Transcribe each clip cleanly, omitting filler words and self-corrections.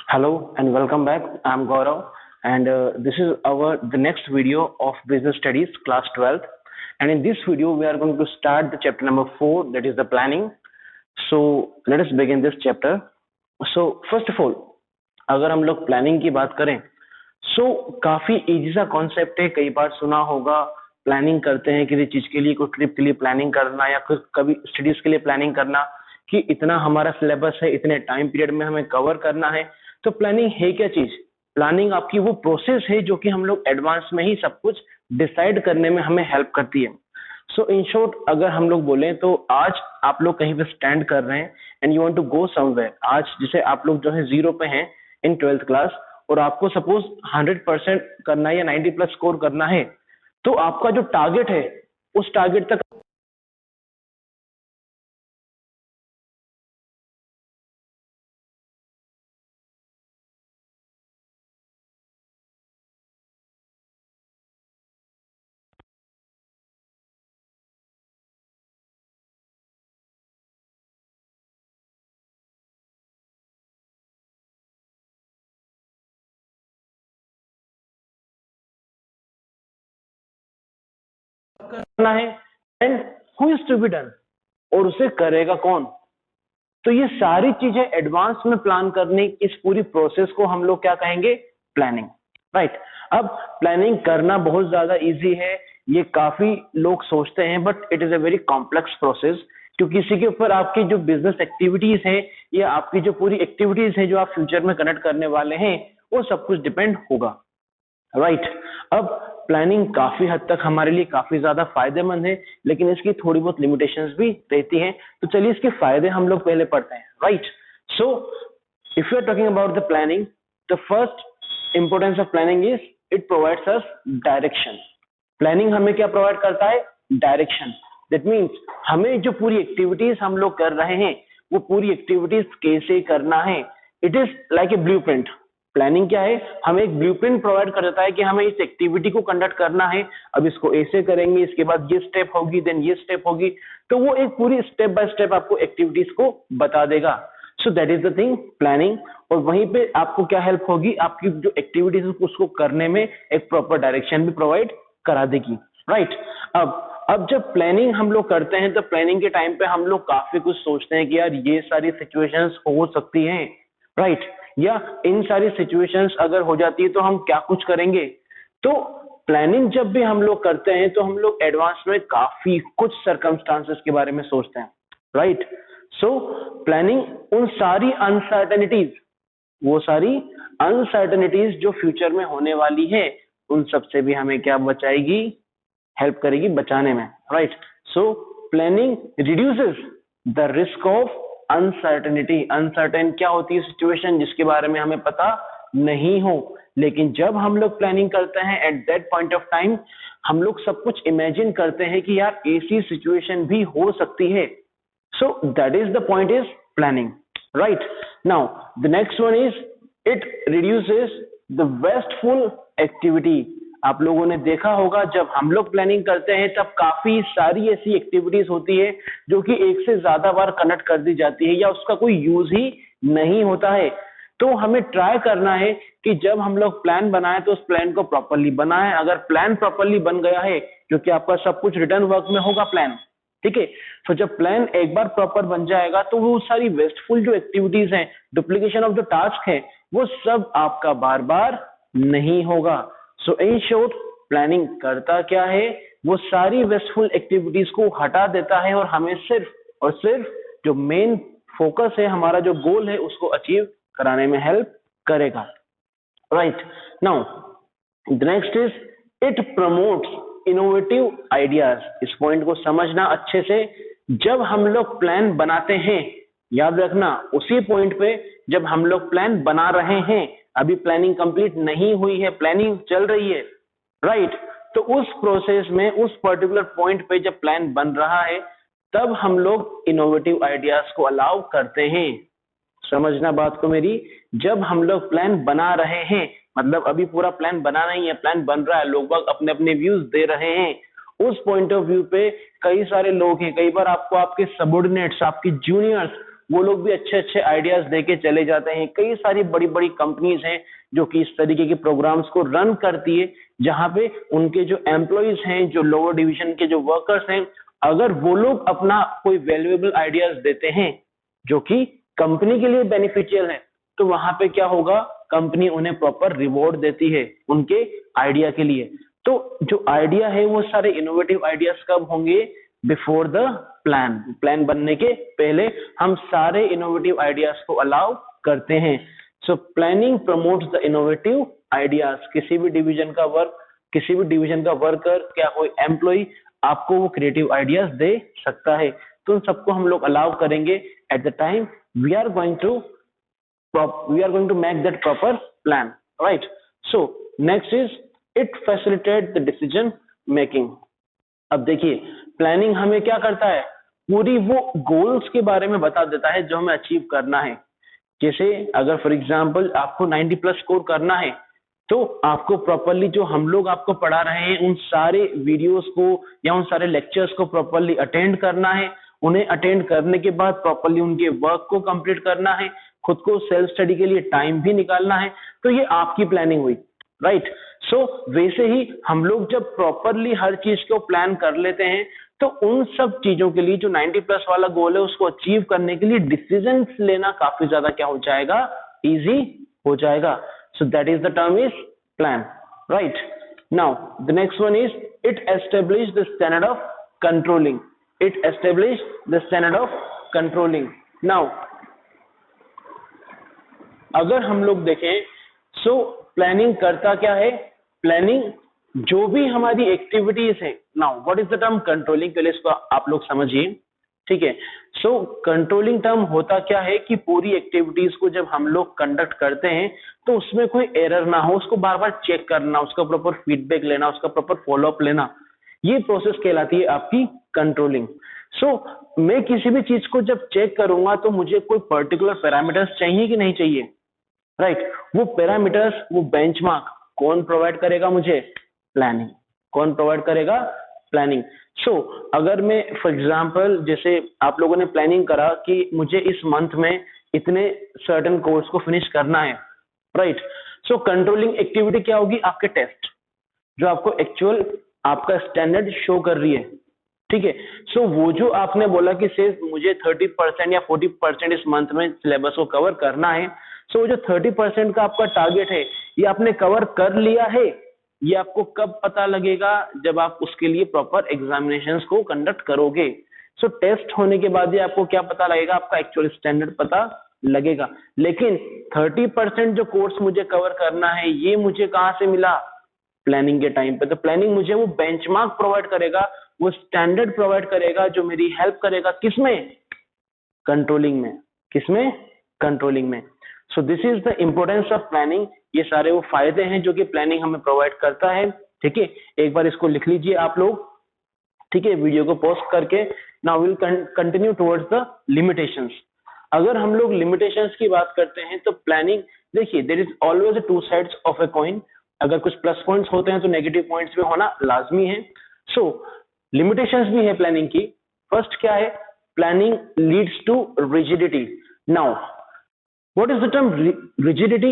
Hello and welcome back. I'm Gaurav, and this is our the next video of Business Studies class 12th. And in this video, we are going to start the chapter number 4, that is the planning. So let us begin this chapter. So first of all, अगर हम लोग planning की बात करें, सो काफी easy सा concept है. कई बार सुना होगा, प्लानिंग करते हैं किसी चीज के लिए, कोई ट्रिप के लिए प्लानिंग करना या फिर कभी स्टडीज के लिए प्लानिंग करना कि इतना हमारा सिलेबस है, इतने टाइम पीरियड में हमें कवर करना है. तो प्लानिंग है क्या चीज? प्लानिंग आपकी वो प्रोसेस है जो कि हम लोग एडवांस में ही सब कुछ डिसाइड करने में हमें हेल्प करती है. सो इन शॉर्ट अगर हम लोग बोले तो आज आप लोग कहीं पे स्टैंड कर रहे हैं and you want to go somewhere. आज जैसे आप लोग जो है 0 पे हैं इन 12th क्लास और आपको सपोज 100% करना है या 90 प्लस स्कोर करना है, तो आपका जो टारगेट है उस टारगेट तक करना है and who is to be done, और उसे करेगा कौन. तो ये सारी चीजें एडवांस में प्लान करने इस पूरी प्रोसेस को हम लोग क्या कहेंगे? प्लानिंग. राइट. अब प्लानिंग करना बहुत ज्यादा इजी है, ये काफी लोग सोचते हैं, but it is a very complex process, क्योंकि इसी के ऊपर आपकी जो बिजनेस एक्टिविटीज है या आपकी जो पूरी एक्टिविटीज है जो आप फ्यूचर में कनेक्ट करने वाले हैं, वो सब कुछ डिपेंड होगा. राइट. अब प्लानिंग काफी हद तक हमारे लिए काफी ज्यादा फायदेमंद है, लेकिन इसकी थोड़ी बहुत लिमिटेशंस भी रहती हैं. तो चलिए इसके फायदे हम लोग पहले पढ़ते हैं. Right. So if you are talking about the planning, the first importance of planning is it provides us direction. Planning हमें क्या प्रोवाइड करता है? डायरेक्शन. दैट मीन्स हमें जो पूरी एक्टिविटीज हम लोग कर रहे हैं वो पूरी एक्टिविटीज कैसे करना है. It is like a blueprint. Planning क्या है? हमें एक ब्लूप्रिंट प्रोवाइड कर देता है कि हमें इस एक्टिविटी को कंडक्ट करना है, अब इसको ऐसे करेंगे, इसके बाद ये स्टेप होगी, देन ये स्टेप होगी. तो वो एक पूरी स्टेप बाय स्टेप आपको एक्टिविटीज को बता देगा. So that is the thing planning. और वहीं पे आपको क्या हेल्प होगी? आपकी जो एक्टिविटीज उसको करने में एक प्रॉपर डायरेक्शन भी प्रोवाइड करा देगी. राइट. अब जब प्लानिंग हम लोग करते हैं तो प्लानिंग के टाइम पे हम लोग काफी कुछ सोचते हैं कि यार ये सारी सिचुएशंस हो सकती हैं. राइट. या इन सारी सिचुएशंस अगर हो जाती है तो हम क्या कुछ करेंगे. तो प्लानिंग जब भी हम लोग करते हैं तो हम लोग एडवांस में काफी कुछ सर्कमस्टांसेस के बारे में सोचते हैं. राइट. सो प्लानिंग उन सारी अनसर्टेनिटीज, वो सारी अनसर्टेनिटीज जो फ्यूचर में होने वाली है, उन सबसे भी हमें क्या बचाएगी? हेल्प करेगी बचाने में. Right. So planning reduces the risk of uncertainty. Uncertain क्या होती है? सिचुएशन जिसके बारे में हमें पता नहीं हो, लेकिन जब हम लोग प्लानिंग करते हैं at that point of time हम लोग सब कुछ इमेजिन करते हैं कि यार ऐसी सिचुएशन भी हो सकती है. So that is the point is planning. Right. Now the next one is it reduces the wasteful activity. आप लोगों ने देखा होगा जब हम लोग प्लानिंग करते हैं तब काफी सारी ऐसी एक्टिविटीज होती है जो कि एक से ज्यादा बार कनेक्ट कर दी जाती है या उसका कोई यूज ही नहीं होता है. तो हमें ट्राई करना है कि जब हम लोग प्लान बनाएं तो उस प्लान को प्रॉपरली बनाएं. अगर प्लान प्रॉपरली बन गया है, क्योंकि आपका सब कुछ रिटर्न वर्क में होगा प्लान, ठीक है. तो जब प्लान एक बार प्रॉपर बन जाएगा तो वो सारी वेस्टफुल जो एक्टिविटीज हैं, डुप्लीकेशन ऑफ जो टास्क है, वो सब आपका बार बार नहीं होगा. सो इन शॉर्ट प्लानिंग करता क्या है? वो सारी वेस्टफुल एक्टिविटीज को हटा देता है और हमें सिर्फ और सिर्फ जो मेन फोकस है, हमारा जो गोल है, उसको अचीव कराने में हेल्प करेगा. Right. Now the next is it promotes innovative ideas. इस पॉइंट को समझना अच्छे से. जब हम लोग प्लान बनाते हैं, याद रखना उसी पॉइंट पे जब हम लोग प्लान बना रहे हैं, अभी प्लानिंग कंप्लीट नहीं हुई है, प्लानिंग चल रही है. राइट. तो उस प्रोसेस में उस पर्टिकुलर पॉइंट पे जब प्लान बन रहा है तब हम लोग इनोवेटिव आइडियाज को अलाउ करते हैं. समझना बात को मेरी. जब हम लोग प्लान बना रहे हैं, मतलब अभी पूरा प्लान बना नहीं है, प्लान बन रहा है, लोग बाग अपने अपने व्यूज दे रहे हैं, उस पॉइंट ऑफ व्यू पे कई सारे लोग हैं, कई बार आपको आपके सबऑर्डिनेट्स, आपके जूनियर्स वो लोग भी अच्छे अच्छे आइडियाज देके चले जाते हैं। कई सारी बड़ी बड़ी कंपनीज हैं जो कि इस तरीके के प्रोग्राम्स को रन करती है, जहां पे उनके जो एम्प्लॉइज हैं, जो लोअर डिवीजन के जो वर्कर्स हैं, अगर वो लोग अपना कोई वैल्यूएबल आइडियाज देते हैं जो कि कंपनी के लिए बेनिफिशियल है, तो वहां पे क्या होगा, कंपनी उन्हें प्रॉपर रिवॉर्ड देती है उनके आइडिया के लिए। तो जो आइडिया है वो सारे इनोवेटिव आइडियाज कब होंगे, बिफोर द प्लान, प्लान बनने के पहले हम सारे इनोवेटिव आइडियाज को अलाउ करते हैं। So planning promotes the innovative ideas. किसी भी डिवीजन का वर्कर क्या कोई एम्प्लॉय आपको वो क्रिएटिव आइडियाज दे सकता है, तो उन सबको हम लोग अलाउ करेंगे at the time we are going to make that proper plan, right. So next is it facilitate the decision making. अब देखिए, प्लानिंग हमें क्या करता है, पूरी वो गोल्स के बारे में बता देता है जो हमें अचीव करना है। जैसे अगर फॉर एग्जांपल आपको 90 प्लस स्कोर करना है, तो आपको प्रॉपरली जो हम लोग आपको पढ़ा रहे हैं उन सारे वीडियोस को या उन सारे लेक्चर्स को प्रॉपरली अटेंड करना है। उन्हें अटेंड करने के बाद प्रॉपरली उनके वर्क को कंप्लीट करना है, खुद को सेल्फ स्टडी के लिए टाइम भी निकालना है। तो ये आपकी प्लानिंग हुई, राइट। सो वैसे ही हम लोग जब प्रॉपरली हर चीज को प्लान कर लेते हैं, तो उन सब चीजों के लिए जो 90 प्लस वाला गोल है उसको अचीव करने के लिए डिसीजन लेना काफी ज्यादा क्या हो जाएगा, इजी हो जाएगा। So that is the term is plan, right. Now the next one is it establish the standard of controlling. It establish the standard of controlling. Now अगर हम लोग देखें, सो प्लानिंग करता क्या है, प्लानिंग जो भी हमारी एक्टिविटीज है, now what is the term controlling, पहले इसको आप लोग समझिए, ठीक है। सो कंट्रोलिंग टर्म होता क्या है कि पूरी एक्टिविटीज को जब हम लोग कंडक्ट करते हैं तो उसमें कोई एरर ना हो, उसको बार बार चेक करना, उसका प्रॉपर फीडबैक लेना, उसका प्रॉपर फॉलोअप लेना, ये प्रोसेस कहलाती है आपकी कंट्रोलिंग। सो मैं किसी भी चीज को जब चेक करूंगा तो मुझे कोई पर्टिकुलर पैरामीटर्स चाहिए कि नहीं चाहिए, राइट। वो पैरामीटर्स, वो बेंचमार्क कौन प्रोवाइड करेगा मुझे, प्लानिंग। कौन प्रोवाइड करेगा, प्लानिंग। सो अगर मैं फॉर एग्जांपल, जैसे आप लोगों ने प्लानिंग करा कि मुझे इस मंथ में इतने सर्टेन कोर्स को फिनिश करना है, राइट। सो कंट्रोलिंग एक्टिविटी क्या होगी, आपके टेस्ट, जो आपको एक्चुअल आपका स्टैंडर्ड शो कर रही है, ठीक है। सो वो जो आपने बोला कि सिर्फ मुझे 30% या 40% इस मंथ में सिलेबस को कवर करना है, सो वो जो 30% का आपका टारगेट है, ये आपने कवर कर लिया है, ये आपको कब पता लगेगा, जब आप उसके लिए प्रॉपर एग्जामिनेशंस को कंडक्ट करोगे। सो टेस्ट होने के बाद ही आपको क्या पता लगेगा, आपका एक्चुअल स्टैंडर्ड पता लगेगा। लेकिन 30% जो कोर्स मुझे कवर करना है, ये मुझे कहां से मिला, प्लानिंग के टाइम पे। तो प्लानिंग मुझे वो बेंचमार्क प्रोवाइड करेगा, वो स्टैंडर्ड प्रोवाइड करेगा जो मेरी हेल्प करेगा किसमें, कंट्रोलिंग में। किसमें, कंट्रोलिंग में। So this is the importance of planning. ये सारे वो फायदे हैं जो कि प्लानिंग हमें प्रोवाइड करता है, ठीक है। एक बार इसको लिख लीजिए आप लोग, ठीक है, वीडियो को पॉज करके। Now will continue towards the limitations. अगर हम लोग लिमिटेशंस की बात करते हैं तो प्लानिंग, देखिए, there is always two sides of a coin. अगर कुछ प्लस पॉइंट्स होते हैं तो नेगेटिव पॉइंट्स भी होना लाजमी है। सो लिमिटेशंस भी है प्लानिंग की। फर्स्ट क्या है, planning leads to rigidity. Now what is the term rigidity?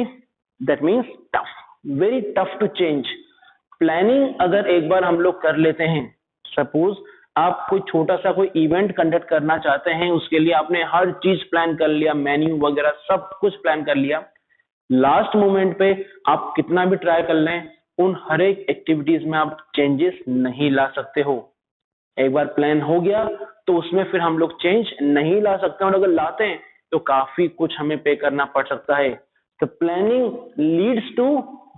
That means tough, very tough to change. Planning अगर एक बार हम लोग कर लेते हैं, सपोज आप कोई छोटा सा कोई इवेंट कंडक्ट करना चाहते हैं, उसके लिए आपने हर चीज प्लान कर लिया, मेन्यू वगैरह सब कुछ प्लान कर लिया, लास्ट मोमेंट पे आप कितना भी ट्राई कर लें, उन हर एक एक्टिविटीज में आप चेंजेस नहीं ला सकते हो। एक बार प्लान हो गया तो उसमें फिर हम लोग चेंज नहीं ला सकते, और अगर लाते हैं तो काफी कुछ हमें पे करना पड़ सकता है। तो planning leads to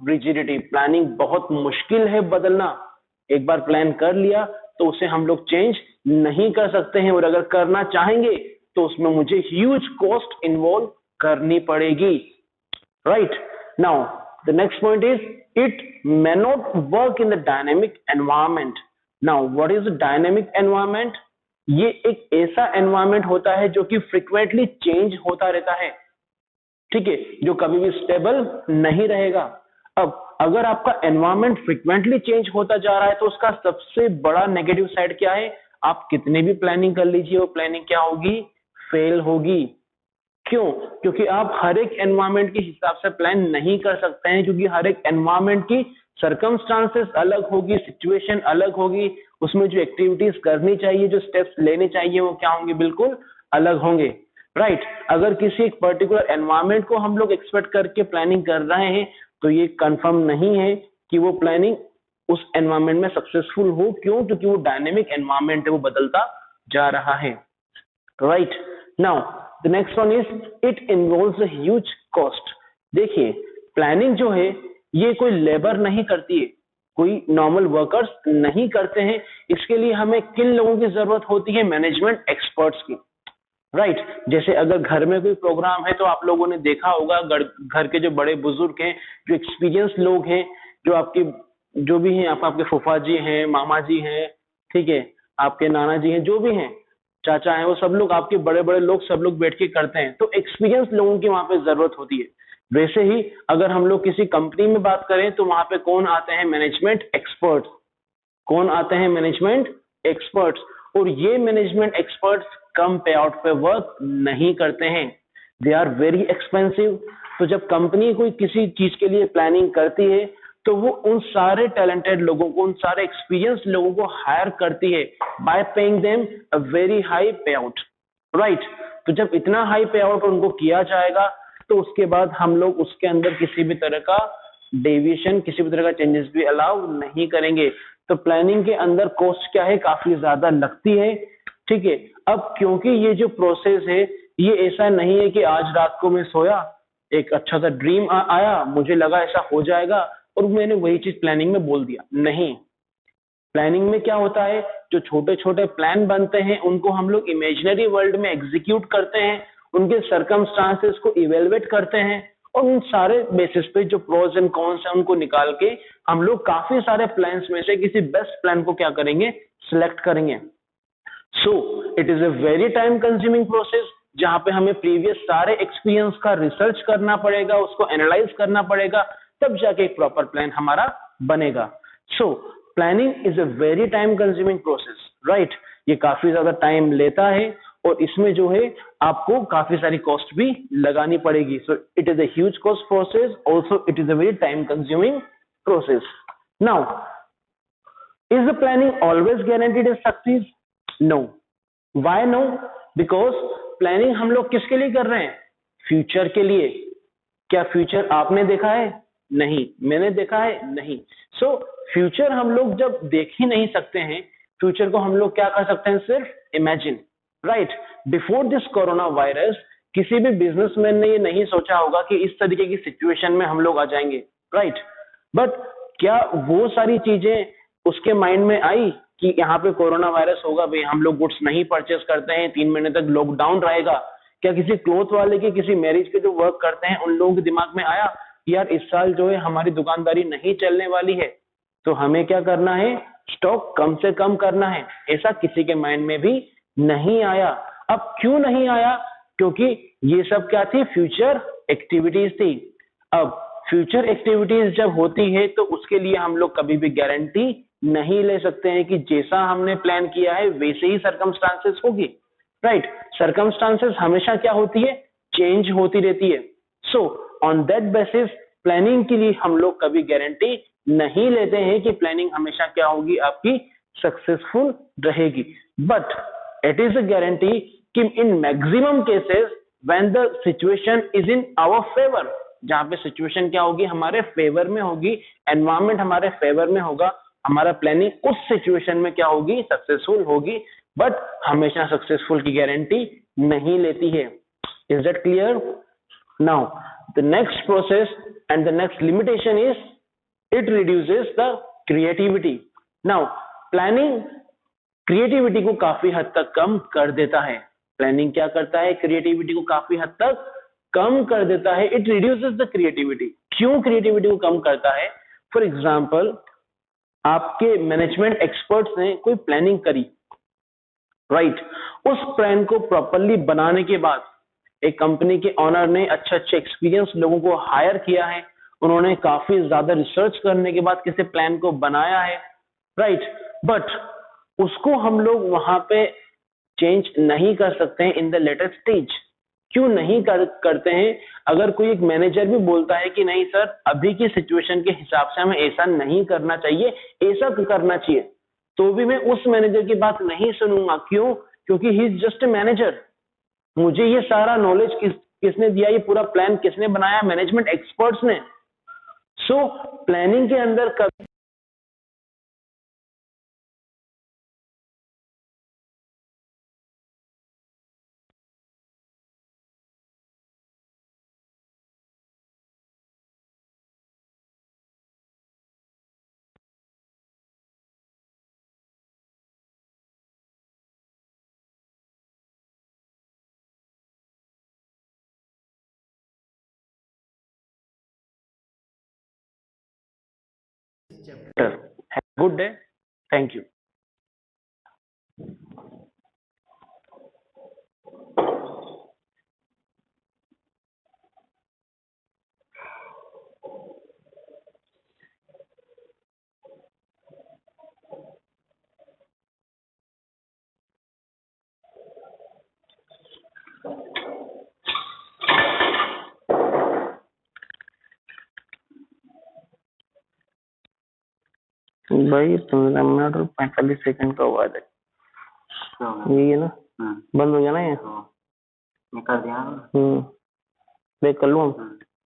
rigidity. Planning बहुत मुश्किल है बदलना। एक बार प्लान कर लिया तो उसे हम लोग चेंज नहीं कर सकते हैं, और अगर करना चाहेंगे तो उसमें मुझे ह्यूज कॉस्ट इन्वॉल्व करनी पड़ेगी, right. Now the next point is it may not work in the dynamic environment. Now what is the dynamic environment? ये एक ऐसा एनवायरमेंट होता है जो कि फ्रीक्वेंटली चेंज होता रहता है, ठीक है, जो कभी भी स्टेबल नहीं रहेगा। अब अगर आपका एनवायरमेंट फ्रीक्वेंटली चेंज होता जा रहा है तो उसका सबसे बड़ा नेगेटिव साइड क्या है? आप कितने भी प्लानिंग कर लीजिए, वो प्लानिंग क्या होगी? फेल होगी। क्यों? क्योंकि आप हर एक एनवायरमेंट के हिसाब से प्लान नहीं कर सकते हैं, क्योंकि हर एक एनवायरमेंट की सर्कमस्टांसेस अलग होगी, सिचुएशन अलग होगी, उसमें जो एक्टिविटीज करनी चाहिए, जो स्टेप्स लेने चाहिए, वो क्या होंगे? बिल्कुल अलग होंगे, राइट? अगर किसी एक पर्टिकुलर एनवायरमेंट को हम लोग एक्सपेक्ट करके प्लानिंग कर रहे हैं, तो ये कंफर्म नहीं है कि वो प्लानिंग उस एनवायरमेंट में सक्सेसफुल हो। क्यों? क्योंकि वो डायनेमिक एनवायरमेंट है, वो बदलता जा रहा है, right? Now the next one is it involves a huge cost. देखिए, प्लानिंग जो है ये कोई लेबर नहीं करती है, कोई नॉर्मल वर्कर्स नहीं करते हैं। इसके लिए हमें किन लोगों की जरूरत होती है? मैनेजमेंट एक्सपर्ट्स की, राइट? जैसे अगर घर में कोई प्रोग्राम है तो आप लोगों ने देखा होगा, घर के जो बड़े बुजुर्ग हैं, जो एक्सपीरियंस लोग हैं, जो आपके जो भी हैं, आपके फूफा जी हैं, मामा जी हैं, ठीक है, आपके नाना जी हैं, जो भी हैं, चाचा हैं, वो सब लोग, आपके बड़े बड़े लोग, सब लोग बैठ के करते हैं। तो एक्सपीरियंस लोगों की वहां पे जरूरत होती है। वैसे ही अगर हम लोग किसी कंपनी में बात करें तो वहां पे कौन आते हैं? Management experts. कौन आते हैं? Management experts. और ये मैनेजमेंट एक्सपर्ट्स कम पे आउट पे वर्क नहीं करते हैं, दे आर वेरी एक्सपेंसिव। तो जब कंपनी कोई किसी चीज के लिए प्लानिंग करती है तो वो उन सारे टैलेंटेड लोगों को, उन सारे एक्सपीरियंस लोगों को हायर करती है bye paying them a very high पे आउट, राइट? तो जब इतना हाई पे आउट उनको किया जाएगा तो उसके बाद हम लोग उसके अंदर किसी भी तरह का डेविएशन, किसी भी तरह का चेंजेस भी अलाउ नहीं करेंगे। तो प्लानिंग के अंदर कॉस्ट क्या है? काफी ज्यादा लगती है, ठीक है। अब क्योंकि ये जो प्रोसेस है ये ऐसा नहीं है कि आज रात को मैं सोया, एक अच्छा सा ड्रीम आया, मुझे लगा ऐसा हो जाएगा और मैंने वही चीज प्लानिंग में बोल दिया। नहीं, प्लानिंग में क्या होता है, जो छोटे छोटे प्लान बनते हैं उनको हम लोग इमेजिनरी वर्ल्ड में एग्जीक्यूट करते हैं, उनके सर्कमस्टांसेस को इवेलुएट करते हैं और उन सारे बेसिस पे जो प्रोज एंड कॉन्स है उनको निकाल के हम लोग काफी सारे प्लान्स में से किसी बेस्ट प्लान को क्या करेंगे? सिलेक्ट करेंगे। So it is a very time consuming process, जहां पे हमें प्रीवियस सारे एक्सपीरियंस का रिसर्च करना पड़ेगा, उसको एनालाइज करना पड़ेगा, तब जाके एक प्रॉपर प्लान हमारा बनेगा। So planning is a very time consuming process, right? ये काफी ज्यादा टाइम लेता है और इसमें जो है आपको काफी सारी कॉस्ट भी लगानी पड़ेगी। So it is a huge cost process, also it is a very time consuming process. Now, is the planning always guaranteed a success? No. Why no? Because planning हम लोग किसके लिए कर रहे हैं? फ्यूचर के लिए। क्या फ्यूचर आपने देखा है? नहीं। मैंने देखा है? नहीं। सो फ्यूचर हम लोग जब देख ही नहीं सकते हैं, फ्यूचर को हम लोग क्या कर सकते हैं? सिर्फ imagine, right? Before this corona virus किसी भी बिजनेसमैन ने ये नहीं सोचा होगा कि इस तरीके की सिचुएशन में हम लोग आ जाएंगे, राइट? बट क्या वो सारी चीजें उसके माइंड में आई कि यहाँ पे कोरोना वायरस होगा, भाई हम लोग गुड्स नहीं परचेस करते हैं, 3 महीने तक लॉकडाउन रहेगा? क्या किसी क्लोथ वाले के, किसी मैरिज के जो वर्क करते हैं, उन लोगों के दिमाग में आया कि यार इस साल जो है हमारी दुकानदारी नहीं चलने वाली है, तो हमें क्या करना है? स्टॉक कम से कम करना है? ऐसा किसी के माइंड में भी नहीं आया। अब क्यों नहीं आया? क्योंकि ये सब क्या थी? फ्यूचर एक्टिविटीज थी। अब फ्यूचर एक्टिविटीज जब होती है तो उसके लिए हम लोग कभी भी गारंटी नहीं ले सकते हैं कि जैसा हमने प्लान किया है वैसे ही सर्कमस्टांसेस होगी, राइट? सर्कमस्टांसेस हमेशा क्या होती है? चेंज होती रहती है। So on that basis planning के लिए हम लोग कभी गारंटी नहीं लेते हैं कि प्लानिंग हमेशा क्या होगी? आपकी सक्सेसफुल रहेगी। But it is a guarantee कि in maximum cases when the situation is in our favour, जहां पे सिचुएशन क्या होगी? हमारे फेवर में होगी, एनवायरमेंट हमारे फेवर में होगा, हमारा प्लानिंग उस सिचुएशन में क्या होगी? सक्सेसफुल होगी। बट हमेशा सक्सेसफुल की गारंटी नहीं लेती है। Is that clear? Now the next process and the next limitation is it reduces the creativity. Now planning creativity को काफी हद तक कम कर देता है। प्लानिंग क्या करता है? क्रिएटिविटी को काफी हद तक कम कर देता है। It reduces the creativity. क्यों क्रिएटिविटी को कम करता है? फॉर एग्जाम्पल, आपके मैनेजमेंट एक्सपर्ट्स ने कोई प्लानिंग करी, राइट? उस प्लान को प्रॉपरली बनाने के बाद एक कंपनी के ऑनर ने अच्छे अच्छे एक्सपीरियंस लोगों को हायर किया है, उन्होंने काफी ज्यादा रिसर्च करने के बाद किसी प्लान को बनाया है, राइट? बट उसको हम लोग वहां पे चेंज नहीं कर सकते हैं इन द लेटेस्ट स्टेज। क्यों नहीं करते हैं? अगर कोई एक मैनेजर भी बोलता है कि नहीं सर, अभी की सिचुएशन के हिसाब से हमें ऐसा नहीं करना चाहिए, ऐसा करना चाहिए, तो भी मैं उस मैनेजर की बात नहीं सुनूंगा। क्यों? क्योंकि he is just a manager. मुझे ये सारा नॉलेज किसने दिया? ये पूरा प्लान किसने बनाया? मैनेजमेंट एक्सपर्ट्स ने। सो प्लानिंग के अंदर कभी गुड डे, थैंक यू। भाई 15 मिनट और 45 सेकंड का हुआ है। यही है ना? बंद हो गया ना ये? मैं कर दिया। बैक कर लूँ?